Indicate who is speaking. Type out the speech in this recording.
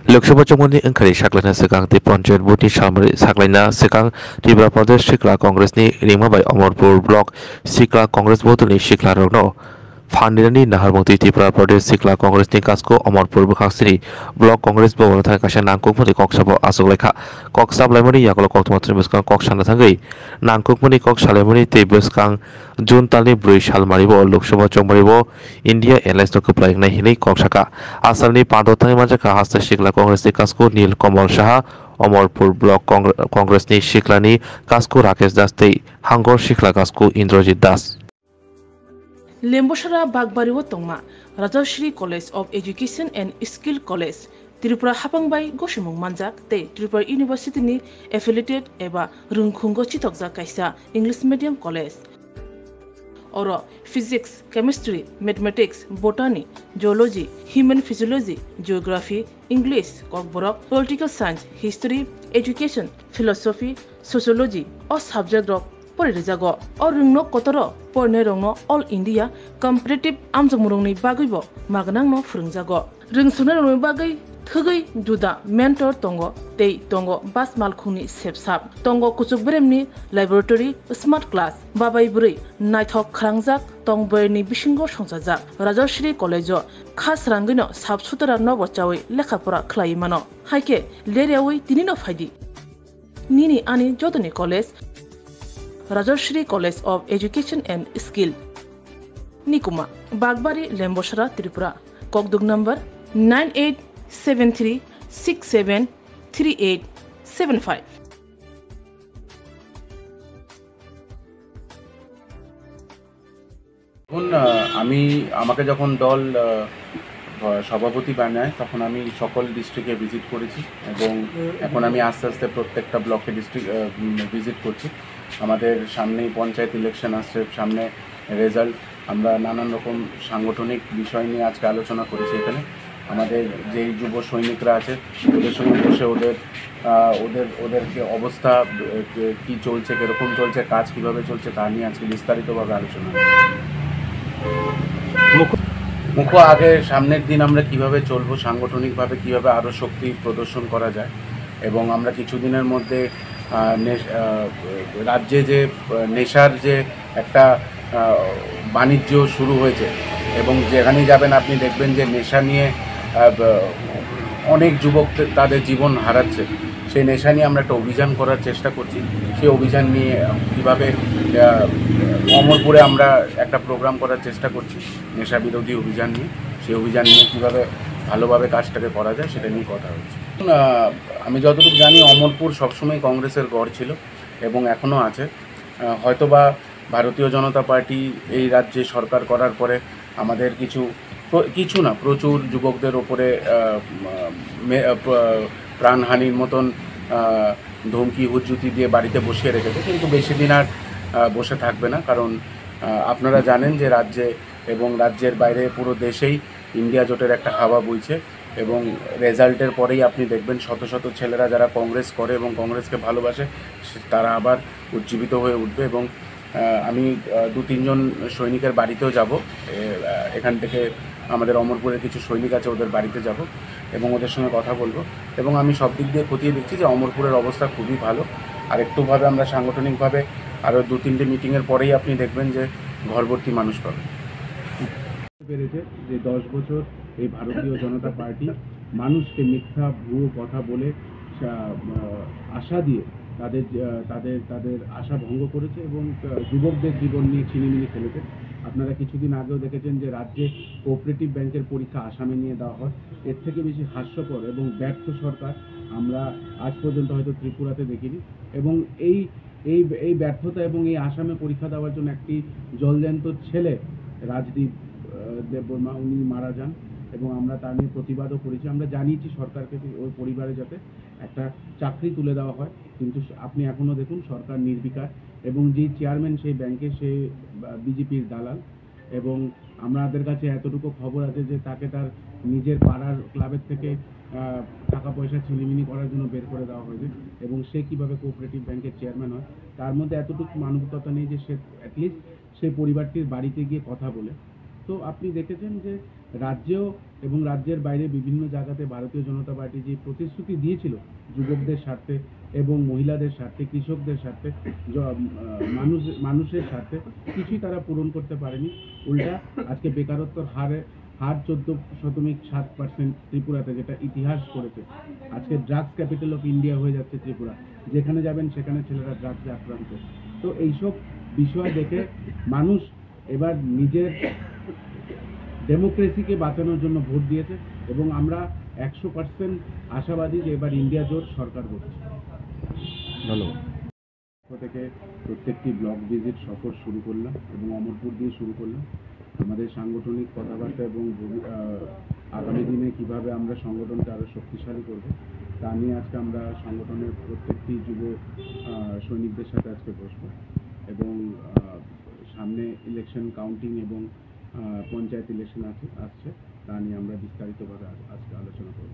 Speaker 1: लोकसभा चुंगनि ओंखारि साख्लायना सिगां दी पन्चायत बुथनि सामरि साख्लायना सिगां त्रिपुरा प्रदेश सिख्ला कांग्रेसनि रिंमाबाई अमरपुर ब्लक सिख्ला कांग्रेस बदलनि सिख्ला रौनो फान्डिनानि नाहारमती त्रिपुरा प्रदेश सिख्ला कांग्रेसनि कासको अमरपुर बखास्रि ब्लक कांग्रेस भवन थाखाय काशा नांकुकमनि कक्साबो आसुगलायखा कक साबलायमनि याकल कक थमात्रि बसकां कक साना थांगै नांकुकमनि कक सालायमनि ते बसकां जुन तालनि 4 सालमारिबो लोकसभा चुंमारिबो इंडिया एलायन्स नो कप्लायनाय हिनै कक साका आसामनि पादथानि मानजाखा हास्ता सिख्ला कांग्रेसनि कासको नील कमल साहा अमरपुर ब्लक कांग्रेसनि सिख्लानि कासको राकेश दास तै हांगर सिख्ला कासको इंद्रजित दास
Speaker 2: लेम्बोसरा बागबारिव तंमा Rajshree college of education and skill college Tripura हापांबाई गसुमुं मानजाक ते त्रिपुरा यूनिवर्सिटी नि एफिलिएटेड एबा रुंखुंगो चितकजा कायसा इंग्लिश मीडियम कॉलेज और physics chemistry mathematics botany geology human physiology geography English Kokborok political science history education philosophy sociology और सब्जेक्ट रक परिजागो और रुंनो कतरो परने रंगनो ऑल इंडिया कम्पिटिटिव आमजमुरंनि बागैबो मागनांनो फोरोंजागो रोंसुनो रंनि बागै थगै जुदा मेंटर तंगो तै तंगो बास मालखुंनि सेबसाब तंगो कुचुक ब्रेमनि लैबोरेटरी स्मार्ट क्लास बाबाय बुरै नायथक खरांजाक तंबरनि बिसिंगो संजाजाक राजश्री कॉलेजो खास रांगैनो साबसुतरा नबचावै लेखाफोरा खलायमानो हायके लेरियावै तिनिनो फायदि निनि आनि जतनि college Rajshree college of education and skill निकुमा बागबारी लेम्बोसरा त्रिपुरा ककदुग नंबर 9873673875
Speaker 3: আমি আমাকে যখন দল সভাপতি বানায় তখন আমি সকল ডিস্ট্রিক্টে ভিজিট করেছি এবং এখন আমি আস্তে আস্তে প্রত্যেকটা ব্লকে ভিজিট করছি। আমাদের সামনেই পঞ্চায়েত ইলেকশন আসছে, সামনে রেজাল্ট, আমরা নানান রকম সাংগঠনিক বিষয় নিয়ে আজকে আলোচনা করেছি। এখানে আমাদের যেই যুব সৈনিকরা আছে ওদের সঙ্গে বসে ওদেরকে অবস্থা কি চলছে, কীরকম চলছে, কাজ কীভাবে চলছে তা নিয়ে আজকে বিস্তারিতভাবে আলোচনা মুখ্য আগে সামনের দিন আমরা কিভাবে চলবো, সাংগঠনিকভাবে কিভাবে আরও শক্তি প্রদর্শন করা যায় এবং আমরা কিছুদিনের মধ্যে রাজ্যে যে নেশার যে একটা বাণিজ্য শুরু হয়েছে এবং যেখানেই যাবেন আপনি দেখবেন যে নেশা নিয়ে অনেক যুবক তাদের জীবন হারাচ্ছে। সেই নেশা নিয়ে আমরা একটা অভিযান করার চেষ্টা করছি। সেই অভিযান নিয়ে কীভাবে অমরপুরে আমরা একটা প্রোগ্রাম করার চেষ্টা করছি নেশা বিরোধী অভিযান নিয়ে। সেই অভিযান নিয়ে কীভাবে ভালোভাবে কাজটাকে করা যায় সেটা নিয়ে কথা হচ্ছে। আমি যতটুকু জানি অমরপুর সবসময় কংগ্রেসের গড় ছিল এবং এখনও আছে। হয়তোবা ভারতীয় জনতা পার্টি এই রাজ্যে সরকার করার পরে আমাদের কিছু না প্রচুর যুবকদের ওপরে প্রাণহানির মতন ধমকি হুজ্জুতি দিয়ে বাড়িতে বসিয়ে রেখেছে, কিন্তু বেশি দিন আর বসে থাকবে না। কারণ আপনারা জানেন যে রাজ্যে এবং রাজ্যের বাইরে পুরো দেশেই ইন্ডিয়া জোটের একটা হাওয়া বইছে এবং রেজাল্টের পরেই আপনি দেখবেন শত শত ছেলেরা যারা কংগ্রেস করে এবং কংগ্রেসকে ভালোবাসে তারা আবার উজ্জীবিত হয়ে উঠবে। এবং আমি 2-3 জন সৈনিকের বাড়িতেও যাব। এখান থেকে আমাদের অমরপুরের কিছু সৈনিক আছে, ওদের বাড়িতে যাব এবং ওদের সঙ্গে কথা বলবো এবং আমি সব দিক দিয়ে খতিয়ে দেখছি যে অমরপুরের অবস্থা খুবই ভালো। আর একটুভাবে আমরা সাংগঠনিকভাবে আরও 2-3টে মিটিংয়ের পরেই আপনি দেখবেন যে ঘরভর্তি মানুষ পাবে। পেরেছে যে 10 বছর এই ভারতীয় জনতা পার্টি মানুষকে মিথ্যা ভুয়ো কথা বলে আশা দিয়ে তাদের আশা ভঙ্গ করেছে এবং যুবকদের জীবন নিয়ে ছিনিমিনি খেলেছে। আপনারা কিছুদিন আগেও দেখেছেন যে রাজ্যে কোঅপারেটিভ ব্যাংকের পরীক্ষা আসামে নিয়ে দেওয়া হয়। এর থেকে বেশি হাস্যকর এবং ব্যর্থ সরকার আমরা আজ পর্যন্ত হয়তো ত্রিপুরাতে দেখিনি। এবং এই ব্যর্থতা এবং এই আসামে পরীক্ষা দেওয়ার জন্য একটি জলজ্যান্ত ছেলে রাজদীপ দেববর্মা উনি মারা যান এবং আমরা তা নিয়ে প্রতিবাদও করেছি। আমরা জানিয়েছি সরকারকে ওই পরিবারে যাতে একটা চাকরি তুলে দেওয়া হয়, কিন্তু আপনি এখনও দেখুন সরকার নির্বিকার এবং যেই চেয়ারম্যান সেই ব্যাংকে সে বিজেপির দালাল। এবং আমাদের কাছে এতটুকু খবর আছে যে তাকে তার নিজের পাড়ার ক্লাবের থেকে টাকা পয়সা ছিনিমিনি করার জন্য বের করে দেওয়া হয়েছে এবং সে কীভাবে কোঅপারেটিভ ব্যাংকের চেয়ারম্যান হয় তার মধ্যে এতটুকু মানবিকতা নেই যে সে অ্যাটলিস্ট সেই পরিবারটির বাড়িতে গিয়ে কথা বলে। তো আপনি দেখেছেন যে রাজ্যেও এবং রাজ্যের বাইরে বিভিন্ন জায়গাতে ভারতীয় জনতা পার্টি যে প্রতিশ্রুতি দিয়েছিল যুবকদের স্বার্থে এবং মহিলাদের স্বার্থে, কৃষকদের স্বার্থে, মানুষের স্বার্থে কিছুই তারা পূরণ করতে পারেনি। উল্টা আজকে বেকারত্বর হার 14.7% ত্রিপুরাতে, যেটা ইতিহাস করেছে। আজকে ড্রাগস ক্যাপিটাল অফ ইন্ডিয়া হয়ে যাচ্ছে ত্রিপুরা, যেখানে যাবেন সেখানে ছেলেরা ড্রাগসে আক্রান্ত। তো এইসব বিষয় দেখে মানুষ এবার নিজের ডেমোক্রেসিকে বাঁচানোর জন্য ভোট দিয়েছে এবং আমরা 100% আশাবাদী যে এবার ইন্ডিয়া জোট সরকার করছে।
Speaker 1: ধন্যবাদ।
Speaker 3: থেকে প্রত্যেকটি ব্লক ভিজিট সফর শুরু করলাম এবং অমরপুর দিয়ে শুরু করলাম। আমাদের সাংগঠনিক কথাবার্তা এবং আগামী দিনে কিভাবে আমরা সংগঠনকে আরও শক্তিশালী করব তা নিয়ে আজকে আমরা সংগঠনের প্রত্যেকটি যুব সৈনিকদের সাথে আজকে বসবো এবং সামনে ইলেকশন কাউন্টিং এবং পঞ্চায়েত ইলেকশন আসছে, তা নিয়ে আমরা বিস্তারিতভাবে আজকে আলোচনা করব।